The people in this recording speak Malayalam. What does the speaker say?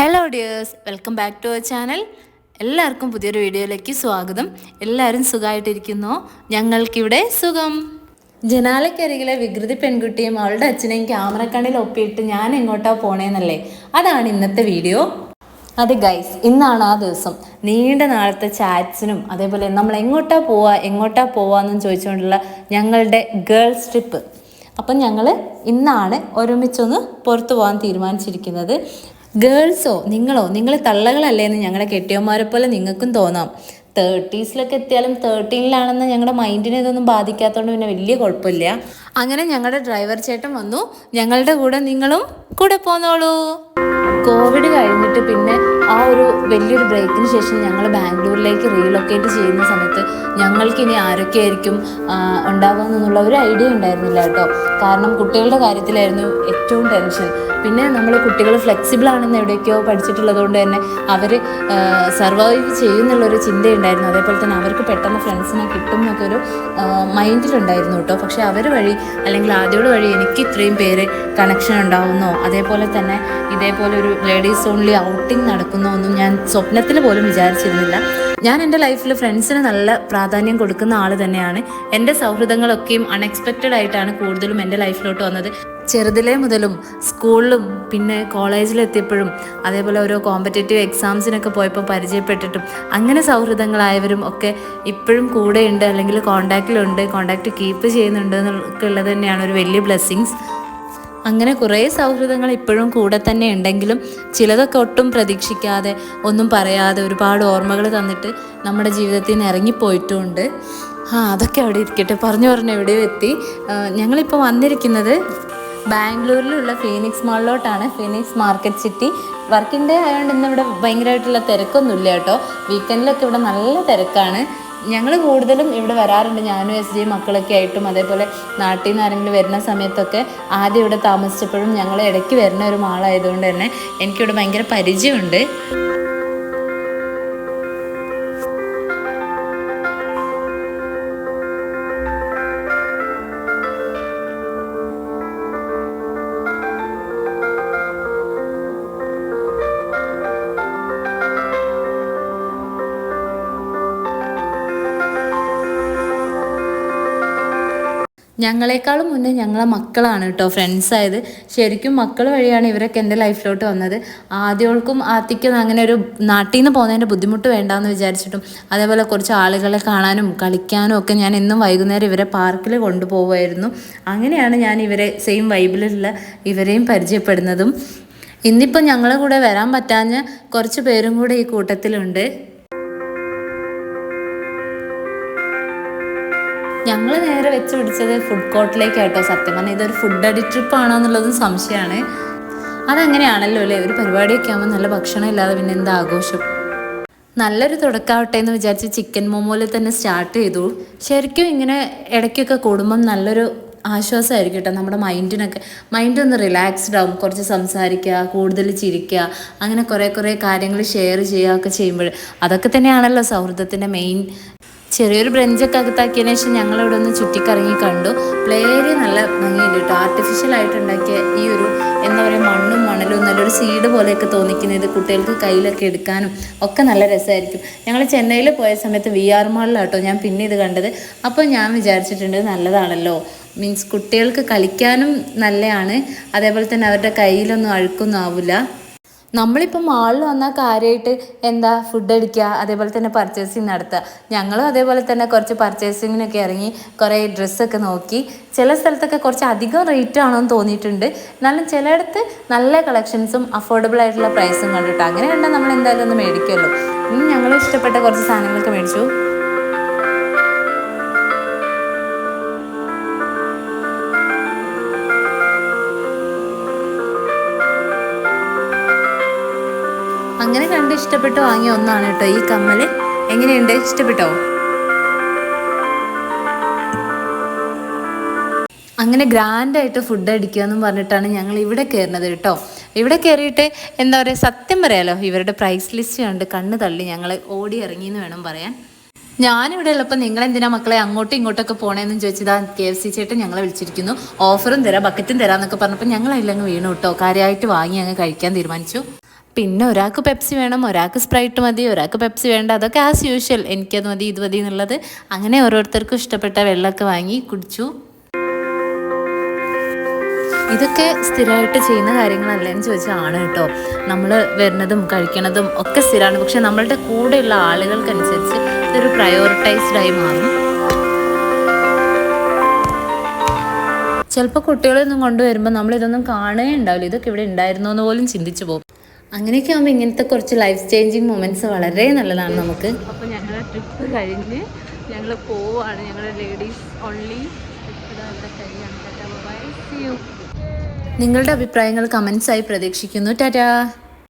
Hello dears, welcome back to our channel. എല്ലാവർക്കും പുതിയൊരു വീഡിയോയിലേക്ക് സ്വാഗതം. എല്ലാവരും സുഖമായിട്ടിരിക്കുന്നോ? ഞങ്ങൾക്കിവിടെ സുഖം. ജനാലക്കരികിലെ വികൃതി പെൺകുട്ടിയും അവളുടെ അച്ഛനെയും ക്യാമറ കണ്ണിൽ ഒപ്പിയിട്ട് ഞാൻ എങ്ങോട്ടാ പോണേന്നല്ലേ, അതാണ് ഇന്നത്തെ വീഡിയോ. അതെ ഗൈസ്, ഇന്നാണ് ആ ദിവസം. നീണ്ട നാളത്തെ ചാറ്റ്സിനും അതേപോലെ നമ്മൾ എങ്ങോട്ടാ പോവാന്നും ചോദിച്ചുകൊണ്ടുള്ള ഞങ്ങളുടെ ഗേൾസ് ട്രിപ്പ്. അപ്പം ഞങ്ങൾ ഇന്നാണ് ഒരുമിച്ചൊന്ന് പുറത്തു പോകാൻ തീരുമാനിച്ചിരിക്കുന്നത്. ഗേൾസോ, നിങ്ങൾ തള്ളകളല്ലേ എന്ന് ഞങ്ങളുടെ കെട്ടിയന്മാരെ പോലെ നിങ്ങൾക്കും തോന്നാം. 30s എത്തിയാലും 13-ലാണെന്ന് ഞങ്ങളുടെ മൈൻഡിനെ ഇതൊന്നും ബാധിക്കാത്തതുകൊണ്ട് പിന്നെ വലിയ കുഴപ്പമില്ല. അങ്ങനെ ഞങ്ങളുടെ ഡ്രൈവർ ചേട്ടൻ വന്നു. ഞങ്ങളുടെ കൂടെ നിങ്ങളും കൂടെ പോന്നോളൂ. കോവിഡ് കഴിഞ്ഞിട്ട് പിന്നെ ആ ഒരു വലിയൊരു ബ്രേക്കിന് ശേഷം ഞങ്ങൾ ബാംഗ്ലൂരിലേക്ക് റീലൊക്കേറ്റ് ചെയ്യുന്ന സമയത്ത് ഞങ്ങൾക്കിനി ആരൊക്കെയായിരിക്കും ഉണ്ടാവുക എന്നുള്ള ഒരു ഐഡിയ ഉണ്ടായിരുന്നില്ല കേട്ടോ. കാരണം കുട്ടികളുടെ കാര്യത്തിലായിരുന്നു ഏറ്റവും ടെൻഷൻ. പിന്നെ നമ്മൾ കുട്ടികൾ ഫ്ലെക്സിബിൾ ആണെന്ന് എവിടെയൊക്കെയോ പഠിച്ചിട്ടുള്ളത് കൊണ്ട് തന്നെ അവർ സർവൈവ് ചെയ്യുന്നുള്ളൊരു ചിന്തയുണ്ടായിരുന്നു. അതേപോലെ തന്നെ അവർക്ക് പെട്ടെന്ന് ഫ്രണ്ട്സിനെ കിട്ടും എന്നൊക്കെ ഒരു മൈൻഡിലുണ്ടായിരുന്നു കേട്ടോ. പക്ഷേ അവർ വഴി അല്ലെങ്കിൽ ആദ്യോട് വഴി എനിക്ക് ഇത്രയും പേര് കണക്ഷൻ ഉണ്ടാവുന്നോ, അതേപോലെ തന്നെ ഇതേപോലെ ഒരു ലേഡീസ് ഓൺലി ഔട്ടിങ് നടക്കുന്നോ ഒന്നും ഞാൻ സ്വപ്നത്തിൽ പോലും വിചാരിച്ചിരുന്നില്ല. ഞാൻ എൻ്റെ ലൈഫിൽ ഫ്രണ്ട്സിന് നല്ല പ്രാധാന്യം കൊടുക്കുന്ന ആൾ തന്നെയാണ്. എൻ്റെ സൗഹൃദങ്ങളൊക്കെയും അൺഎക്സ്പെക്റ്റഡ് ആയിട്ടാണ് കൂടുതലും എൻ്റെ ലൈഫിലോട്ട് വന്നത്. ചെറുതിലേ മുതലും സ്കൂളിലും പിന്നെ കോളേജിലെത്തിയപ്പോഴും അതേപോലെ ഓരോ കോമ്പറ്റേറ്റീവ് എക്സാംസിനൊക്കെ പോയപ്പോൾ പരിചയപ്പെട്ടിട്ടും അങ്ങനെ സൗഹൃദങ്ങളായവരും ഒക്കെ ഇപ്പോഴും കൂടെയുണ്ട്, അല്ലെങ്കിൽ കോണ്ടാക്റ്റ് കീപ്പ് ചെയ്യുന്നുണ്ട് എന്നൊക്കെ ഉള്ളത് തന്നെയാണ് ഒരു വലിയ ബ്ലെസ്സിങ്സ്. അങ്ങനെ കുറേ സൗഹൃദങ്ങൾ ഇപ്പോഴും കൂടെ തന്നെ ഉണ്ടെങ്കിലും ചിലതൊക്കെ ഒട്ടും പ്രതീക്ഷിക്കാതെ ഒന്നും പറയാതെ ഒരുപാട് ഓർമ്മകൾ തന്നിട്ട് നമ്മുടെ ജീവിതത്തിൽ നിന്ന് ഇറങ്ങിപ്പോയിട്ടുമുണ്ട്. അതൊക്കെ അവിടെ ഇരിക്കട്ടെ, പറഞ്ഞു എവിടെയോ എത്തി. ഞങ്ങളിപ്പോൾ വന്നിരിക്കുന്നത് ബാംഗ്ലൂരിലുള്ള ഫീനിക്സ് മാളിലോട്ടാണ്. Phoenix Market City. Working day ആയതുകൊണ്ട് ഇന്നിവിടെ ഭയങ്കരമായിട്ടുള്ള തിരക്കൊന്നുമില്ല കേട്ടോ. വീക്കെൻഡിലൊക്കെ ഇവിടെ നല്ല തിരക്കാണ്. ഞങ്ങൾ കൂടുതലും ഇവിടെ വരാറുണ്ട്, ഞാനും SJ മക്കളൊക്കെ ആയിട്ടും. അതേപോലെ നാട്ടിൽ നിന്ന് ആരെങ്കിലും വരുന്ന സമയത്തൊക്കെ ആദ്യം ഇവിടെ താമസിച്ചപ്പോഴും ഞങ്ങൾ ഇടയ്ക്ക് വരുന്ന ഒരു മാളായതുകൊണ്ട് തന്നെ എനിക്കിവിടെ ഭയങ്കര പരിചയമുണ്ട്. ഞങ്ങളെക്കാളും മുന്നേ ഞങ്ങളെ മക്കളാണ് കേട്ടോ ഫ്രണ്ട്സായത്. ശരിക്കും മക്കൾ വഴിയാണ് ഇവരൊക്കെ എൻ്റെ ലൈഫിലോട്ട് വന്നത്. ആദ്യവൾക്കും ആദ്യക്കും അങ്ങനെ ഒരു നാട്ടിൽ നിന്ന് പോകുന്നതിൻ്റെ ബുദ്ധിമുട്ട് വേണ്ടാന്ന് വിചാരിച്ചിട്ടും അതേപോലെ കുറച്ച് ആളുകളെ കാണാനും കളിക്കാനും ഒക്കെ ഞാൻ എന്നും വൈകുന്നേരം ഇവരെ പാർക്കിൽ കൊണ്ടുപോകുമായിരുന്നു. അങ്ങനെയാണ് ഞാൻ ഇവരെ സെയിം വൈബിലുള്ള ഇവരെയും പരിചയപ്പെടുന്നതും. ഇന്നിപ്പോൾ ഞങ്ങളെ കൂടെ വരാൻ പറ്റാഞ്ഞ കുറച്ച് പേരും കൂടെ ഈ കൂട്ടത്തിലുണ്ട്. ഞങ്ങൾ നേരെ വെച്ച് പിടിച്ചത് ഫുഡ് കോർട്ടിലേക്കാട്ടോ. സത്യം പറഞ്ഞാൽ ഇതൊരു ഫുഡ് അഡി ട്രിപ്പ് ആണോ എന്നുള്ളതും സംശയമാണ്. അതങ്ങനെയാണല്ലോ അല്ലേ, ഒരു പരിപാടിയൊക്കെ ആകുമ്പോൾ നല്ല ഭക്ഷണം ഇല്ലാതെ പിന്നെ എന്താ ആഘോഷം. നല്ലൊരു തുടക്കമാവട്ടെ എന്ന് വിചാരിച്ച് ചിക്കൻ മോമോയിൽ തന്നെ സ്റ്റാർട്ട് ചെയ്തു. ശരിക്കും ഇങ്ങനെ ഇടയ്ക്കൊക്കെ കൂടുമ്പം നല്ലൊരു ആശ്വാസമായിരിക്കും കേട്ടോ നമ്മുടെ മൈൻഡ് ഒന്ന് റിലാക്സ്ഡ് ആവും. കുറച്ച് സംസാരിക്കുക, കൂടുതൽ ചിരിക്കുക, അങ്ങനെ കുറേ കാര്യങ്ങൾ ഷെയർ ചെയ്യുക ഒക്കെ ചെയ്യുമ്പോൾ അതൊക്കെ തന്നെയാണല്ലോ സൗഹൃദത്തിൻ്റെ മെയിൻ. ചെറിയൊരു ബ്രഞ്ചൊക്കെ അകത്താക്കിയതിന് ശേഷം ഞങ്ങളിവിടെ ഒന്ന് ചുറ്റിക്കറങ്ങി കണ്ടു. പ്ലേ ഏരിയ നല്ല ഭംഗിയുണ്ട് കേട്ടോ. ആർട്ടിഫിഷ്യലായിട്ട് ഉണ്ടാക്കിയ ഈ ഒരു എന്താ പറയുക മണ്ണും മണലും നല്ലൊരു സീഡ് പോലെയൊക്കെ തോന്നിക്കുന്നത് കുട്ടികൾക്ക് കയ്യിലൊക്കെ എടുക്കാനും ഒക്കെ നല്ല രസമായിരിക്കും. ഞങ്ങൾ ചെന്നൈയിൽ പോയ സമയത്ത് VR മാളിലാട്ടോ ഞാൻ പിന്നെ ഇത് കണ്ടത്. അപ്പോൾ ഞാൻ വിചാരിച്ചിട്ടുണ്ട് നല്ലതാണല്ലോ, മീൻസ് കുട്ടികൾക്ക് കളിക്കാനും നല്ലതാണ്, അതേപോലെ തന്നെ അവരുടെ കയ്യിലൊന്നും അഴുക്കൊന്നും ആവില്ല. നമ്മളിപ്പോൾ മാളിൽ വന്നാൽ കാര്യമായിട്ട് എന്താ ഫുഡ് അടിക്കുക, അതേപോലെ തന്നെ പർച്ചേസിങ് നടത്തുക. ഞങ്ങളും അതേപോലെ തന്നെ കുറച്ച് പർച്ചേസിങ്ങിനൊക്കെ ഇറങ്ങി കുറേ ഡ്രസ്സൊക്കെ നോക്കി. ചില സ്ഥലത്തൊക്കെ കുറച്ച് അധികം റേറ്റ് ആണെന്ന് തോന്നിയിട്ടുണ്ട്, എന്നാലും ചിലയിടത്ത് നല്ല കളക്ഷൻസും അഫോർഡബിൾ ആയിട്ടുള്ള പ്രൈസും കണ്ടിട്ട് അങ്ങനെ കണ്ടാൽ നമ്മൾ എന്തായാലും ഒന്ന് മേടിക്കുമല്ലോ. ഞങ്ങൾ ഇഷ്ടപ്പെട്ട കുറച്ച് സാധനങ്ങളൊക്കെ മേടിച്ചു. അങ്ങനെ കണ്ട് ഇഷ്ടപ്പെട്ട് വാങ്ങിയ ഒന്നാണ് കേട്ടോ ഈ കമ്മൽ. എങ്ങനെയുണ്ട്, ഇഷ്ടപ്പെട്ടോ? അങ്ങനെ ഗ്രാൻഡായിട്ട് ഫുഡ് അടിക്കുക എന്നും പറഞ്ഞിട്ടാണ് ഞങ്ങൾ ഇവിടെ കയറുന്നത് കേട്ടോ. ഇവിടെ കയറിയിട്ട് എന്താ പറയുക, സത്യം പറയാലോ ഇവരുടെ പ്രൈസ് ലിസ്റ്റ് കണ്ട് കണ്ണ് തള്ളി ഞങ്ങൾ ഓടി ഇറങ്ങിയെന്ന് വേണം പറയാൻ. ഞാനിവിടെ ഉള്ളപ്പോൾ നിങ്ങളെന്തിനാ മക്കളെ അങ്ങോട്ടും ഇങ്ങോട്ടൊക്കെ പോണേന്ന് ചോദിച്ചതാ. KFC ചേട്ടൻ ഞങ്ങളെ വിളിച്ചിരിക്കുന്നു, ഓഫറും തരാം ബക്കറ്റും തരാമെന്നൊക്കെ പറഞ്ഞപ്പോൾ ഞങ്ങൾ അതിലങ്ങ് വീണു കേട്ടോ. കാര്യമായിട്ട് വാങ്ങി അങ്ങ് കഴിക്കാൻ തീരുമാനിച്ചു. പിന്നെ ഒരാൾക്ക് പെപ്സി വേണം, ഒരാൾക്ക് സ്പ്രൈറ്റ് മതി, ഒരാൾക്ക് പെപ്സി വേണ്ട, അതൊക്കെ ആസ് യൂഷ്വൽ. എനിക്കത് മതി, ഇത് മതി എന്നുള്ളത്. അങ്ങനെ ഓരോരുത്തർക്കും ഇഷ്ടപ്പെട്ട വെള്ളമൊക്കെ വാങ്ങി കുടിച്ചു. ഇതൊക്കെ സ്ഥിരമായിട്ട് ചെയ്യുന്ന കാര്യങ്ങളല്ലേന്ന് ചോദിച്ചാൽ ആണ് കേട്ടോ. നമ്മൾ വരുന്നതും കഴിക്കണതും ഒക്കെ സ്ഥിരമാണ്. പക്ഷെ നമ്മളുടെ കൂടെയുള്ള ആളുകൾക്കനുസരിച്ച് ഇതൊരു പ്രയോറിറ്റൈസ്ഡായി മാറും. ചിലപ്പോൾ കുട്ടികളൊന്നും കൊണ്ടുവരുമ്പോൾ നമ്മളിതൊന്നും കാണുകയേ ഉണ്ടാവില്ല, ഇതൊക്കെ ഇവിടെ ഉണ്ടായിരുന്നോ എന്ന് പോലും ചിന്തിച്ചു പോകും. അങ്ങനെയൊക്കെ ആകുമ്പോൾ ഇങ്ങനത്തെ കുറച്ച് ലൈഫ് ചേഞ്ചിങ് മൊമെൻറ്റ്സ് വളരെ നല്ലതാണ് നമുക്ക്. അപ്പോൾ ഞങ്ങളുടെ ട്രിപ്പ് കഴിഞ്ഞ് ഞങ്ങൾ പോവാണ്. ഞങ്ങളുടെ ലേഡീസ് ഓൺലി നിങ്ങളുടെ അഭിപ്രായങ്ങൾ കമൻസായി പ്രതീക്ഷിക്കുന്നു. ടാറ്റാ.